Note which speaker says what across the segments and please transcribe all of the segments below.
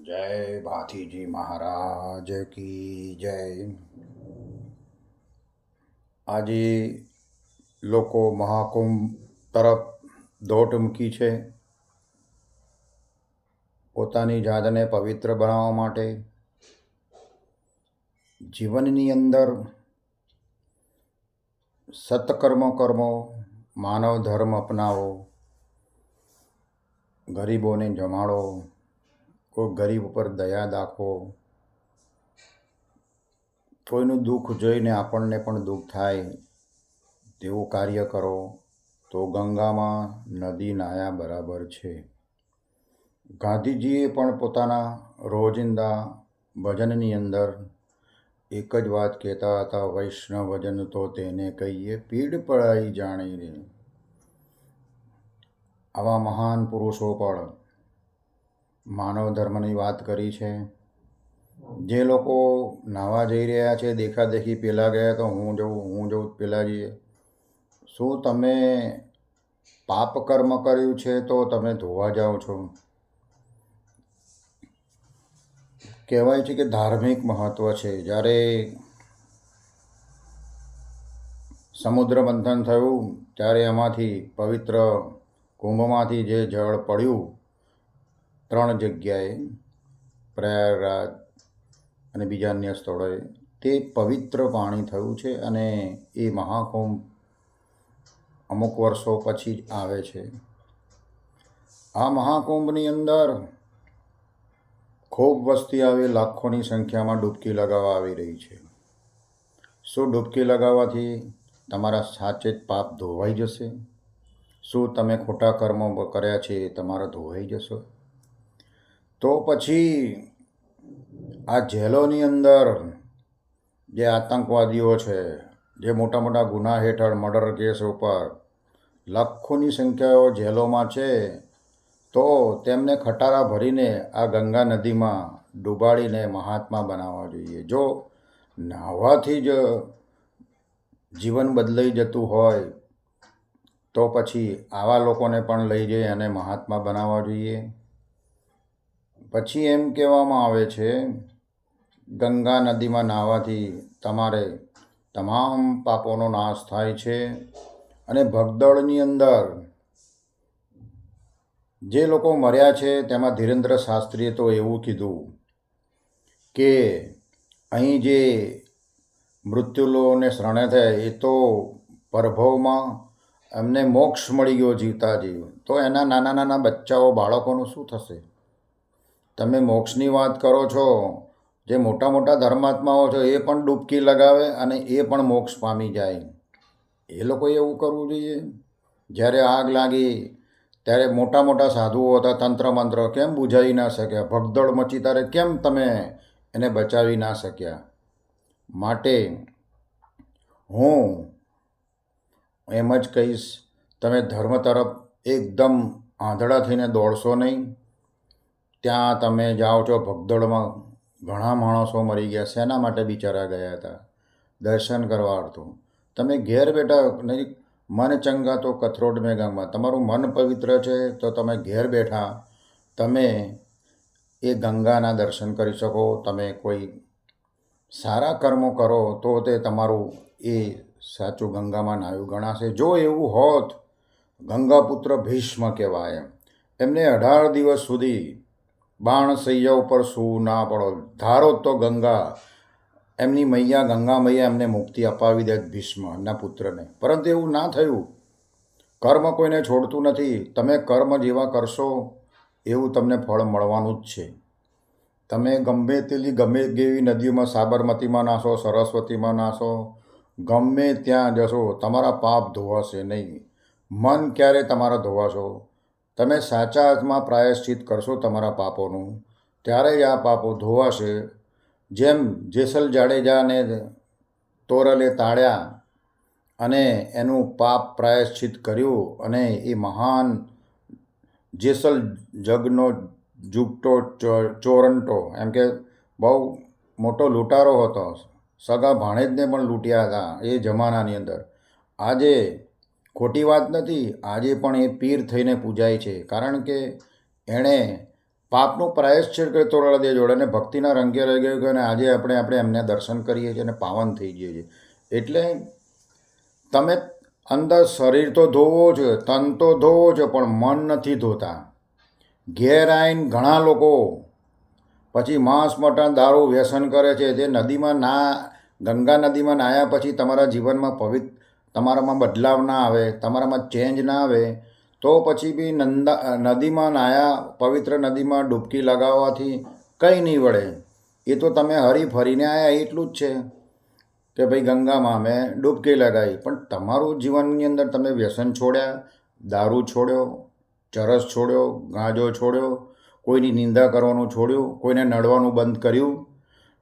Speaker 1: जय भाती जी महाराज की जय। આજે લોકો મહાકુંભ તરફ દોટ મૂકી છે, પોતાની જાતને પવિત્ર બનાવવા માટે, જીવનની અંદર સત્કર્મ કર્મો, માનવ ધર્મ અપનાવો, ગરીબોને જમાડો, કોઈ ગરીબ ઉપર દયા દાખવો, કોઈનું દુઃખ જોઈને આપણને પણ દુઃખ થાય તેવું કાર્ય કરો તો ગંગામાં નદી નાયા બરાબર છે. ગાંધીજીએ પણ પોતાના રોજિંદા ભજનની અંદર એક જ વાત કહેતા હતા, વૈષ્ણવજન તો તેને કહીએ પીડ પડાઈ જાણીને. આવા મહાન પુરુષો પણ માનવ ધર્મની વાત કરી છે. જે લોકો નાવા જઈ રહ્યા છે, દેખાદેખી પેલા ગયા તો હું જઉં પેલા જઈએ. શું તમે પાપ કર્મ કર્યું છે તો તમે ધોવા જાઓ છો? કહેવાય છે કે ધાર્મિક મહત્વ છે. જ્યારે સમુદ્ર મંથન થયું ત્યારે એમાંથી પવિત્ર કુંભમાંથી જે જળ પડ્યું 3 જગ્યાએ, પ્રયાગરાજ અને બીજા અન્ય સ્થળોએ, તે પવિત્ર પાણી થયું છે. અને એ મહાકુંભ અમુક વર્ષો પછી જ આવે છે. આ મહાકુંભની અંદર ખૂબ વસ્તી આવી, લાખોની સંખ્યામાં ડૂબકી લગાવવા આવી રહી છે. શું ડૂબકી લગાવવાથી તમારા સાચે જ પાપ ધોવાઈ જશે? શું તમે ખોટા કર્મો કર્યા છે તમારા ધોવાઈ જશો? તો પછી આ જેલોની અંદર જે આતંકવાદીઓ છે, જે મોટા મોટા ગુના હેઠળ મર્ડર કેસ ઉપર લાખોની સંખ્યાઓ જેલોમાં છે, તો તેમને ખટારા ભરીને આ ગંગા નદીમાં ડૂબાડીને મહાત્મા બનાવવા જોઈએ. જો નાહવાથી જ જીવન બદલાઈ જતું હોય તો પછી આવા લોકોને પણ લઈ જઈ અને મહાત્મા બનાવવા જોઈએ. પછી એમ કહેવામાં આવે છે, ગંગા નદીમાં નાહવાથી તમારે તમામ પાપોનો નાશ થાય છે. અને ભગદળની અંદર જે લોકો મર્યા છે તેમાં ધીરેન્દ્ર શાસ્ત્રીએ તો એવું કીધું કે અહીં જે મૃત્યુલોને શરણે થયા એ તો પરભવમાં એમને મોક્ષ મળી ગયો જીવતા જીવ. તો એના નાના નાના બચ્ચાઓ, બાળકોનું શું થશે? તમે મોક્ષની વાત કરો છો. જે મોટા મોટા ધર્માત્માઓ છે એ પણ ડૂબકી લગાવે અને એ પણ મોક્ષ પામી જાય. એ લોકોએ એવું કરવું જોઈએ. જ્યારે આગ લાગી ત્યારે મોટા મોટા સાધુઓ હતા, તંત્ર મંત્ર કેમ બુઝાવી ના શક્યા? ભગદડ મચી ત્યારે કેમ તમે એને બચાવી ના શક્યા? માટે હું એમ જ કહીશ, તમે ધર્મ તરફ એકદમ આંધળા થઈને દોડશો નહીં. ત્યાં તમે જાઓ છો ભગદડમાં, ઘણા માણસો મરી ગયા. શેના માટે બિચારા ગયા હતા? દર્શન કરવા અર્થો. તમે ઘેર બેઠા નહીં, મન ચંગા તો કથરોટ મેં ગંગા. તમારું મન પવિત્ર છે તો તમે ઘેર બેઠા તમે એ ગંગાના દર્શન કરી શકો. તમે કોઈ સારા કર્મો કરો તો તે તમારું એ સાચું ગંગામાં નાયું ગણાશે. જો એવું હોત, ગંગાપુત્ર ભીષ્મ કહેવાય, એમને 18 દિવસ સુધી બાણ સૈયા ઉપર સૂવું ના પડો. ધારો તો ગંગા, એમની મૈયા ગંગા મૈયા એમને મુક્તિ અપાવી દે ભીષ્મ એમના પુત્રને. પરંતુ એવું ના થયું. કર્મ કોઈને છોડતું નથી. તમે કર્મ જેવા કરશો એવું તમને ફળ મળવાનું જ છે. તમે ગમે તેવી નદીઓમાં, સાબરમતીમાં નાશો, સરસ્વતીમાં નાશો, ગમે ત્યાં જશો, તમારા પાપ ધોવાશે નહીં. મન ક્યારે તમારા ધોવાશો? તમે સાચા અર્થમાં પ્રાયશ્ચિત કરશો તમારા પાપોનું, ત્યારે જ આ પાપો ધોવાશે. જેમ જેસલ જાડેજાને તોરલે તાળ્યા અને એનું પાપ પ્રાયશ્ચિત કર્યું, અને એ મહાન જેસલ જગનો જુગટો ચોરંટો, એમ કે બહુ મોટો લૂંટારો હતો, સગા ભાણેજને પણ લૂંટ્યા હતા એ જમાનાની અંદર. આજે ખોટી વાત નથી, આજે પણ એ પીર થઈને પૂજાય છે. કારણ કે એણે પાપનું પ્રાયશ્ચિત કરી તોરડા દે જોડે અને ભક્તિના રંગે રહી ગયું કે અને આજે આપણે એમને દર્શન કરીએ છીએ અને પાવન થઈ જઈએ છીએ. એટલે તમે અંદર શરીર તો ધોવો છે, તન તો ધોવો છે, પણ મન નથી ધોતા. ઘેર આવીને ઘણા લોકો પછી માંસ મટન દારૂ વ્યસન કરે છે. તે નદીમાં ગંગા નદીમાં નાહ્યા પછી તમારા જીવનમાં તમારામાં બદલાવ ના આવે, તમારામાં ચેન્જ ના આવે, તો પછી બી નદીમાં નાહ્યા પવિત્ર નદીમાં ડૂબકી લગાવવાથી કંઈ નહીં વળે. એ તો તમે હરી ફરીને આવ્યા એટલું જ છે કે ભાઈ ગંગામાં મેં ડૂબકી લગાવી, પણ તમારું જીવનની અંદર તમે વ્યસન છોડ્યા, દારૂ છોડ્યો, ચરસ છોડ્યો, ગાંજો છોડ્યો, કોઈની નિંદા કરવાનું છોડ્યું, કોઈને નડવાનું બંધ કર્યું.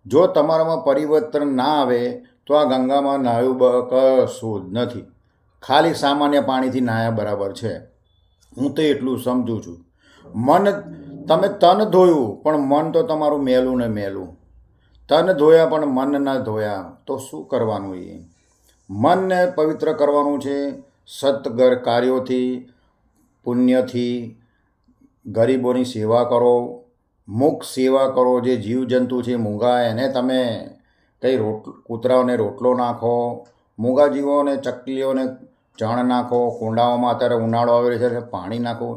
Speaker 1: જો તમારામાં પરિવર્તન ના આવે તો આ ગંગામાં નાહ્યું કશું જ નથી. ખાલી સામાન્ય પાણીથી નાહ્યા બરાબર છે. હું તો એટલું સમજું છું. તમે તન ધોયું પણ મન તો તમારું મેલું ને મેલું. તન ધોયા પણ મન ન ધોયા તો શું કરવાનું? એ મનને પવિત્ર કરવાનું છે સત્કર કાર્યોથી, પુણ્યથી. ગરીબોની સેવા કરો, મુખ સેવા કરો. જે જીવજંતુ છે મૂંગા, એને તમે કંઈ કૂતરાઓને રોટલો નાખો, મૂંગા જીવોને ચકલીઓને ચણ નાખો, કુંડાઓમાં અત્યારે ઉનાળો આવેલો છે પાણી નાખો.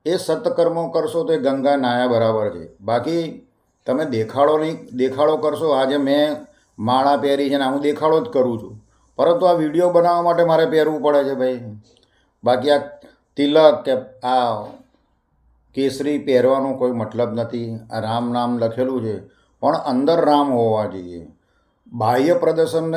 Speaker 1: એ સત્કર્મો કરશો તો એ ગંગા નાયા બરાબર છે. બાકી તમે દેખાડો કરશો. આજે મેં માળા પહેરી છે ને હું દેખાડો જ કરું છું, પરંતુ આ વિડીયો બનાવવા માટે મારે પહેરવું પડે છે ભાઈ. બાકી આ તિલક કે આ કેસરી પહેરવાનો કોઈ મતલબ નથી. આ રામ નામ લખેલું છે પણ અંદર રામ હોવા જોઈએ. બાહ્ય પ્રદર્શન નહીં.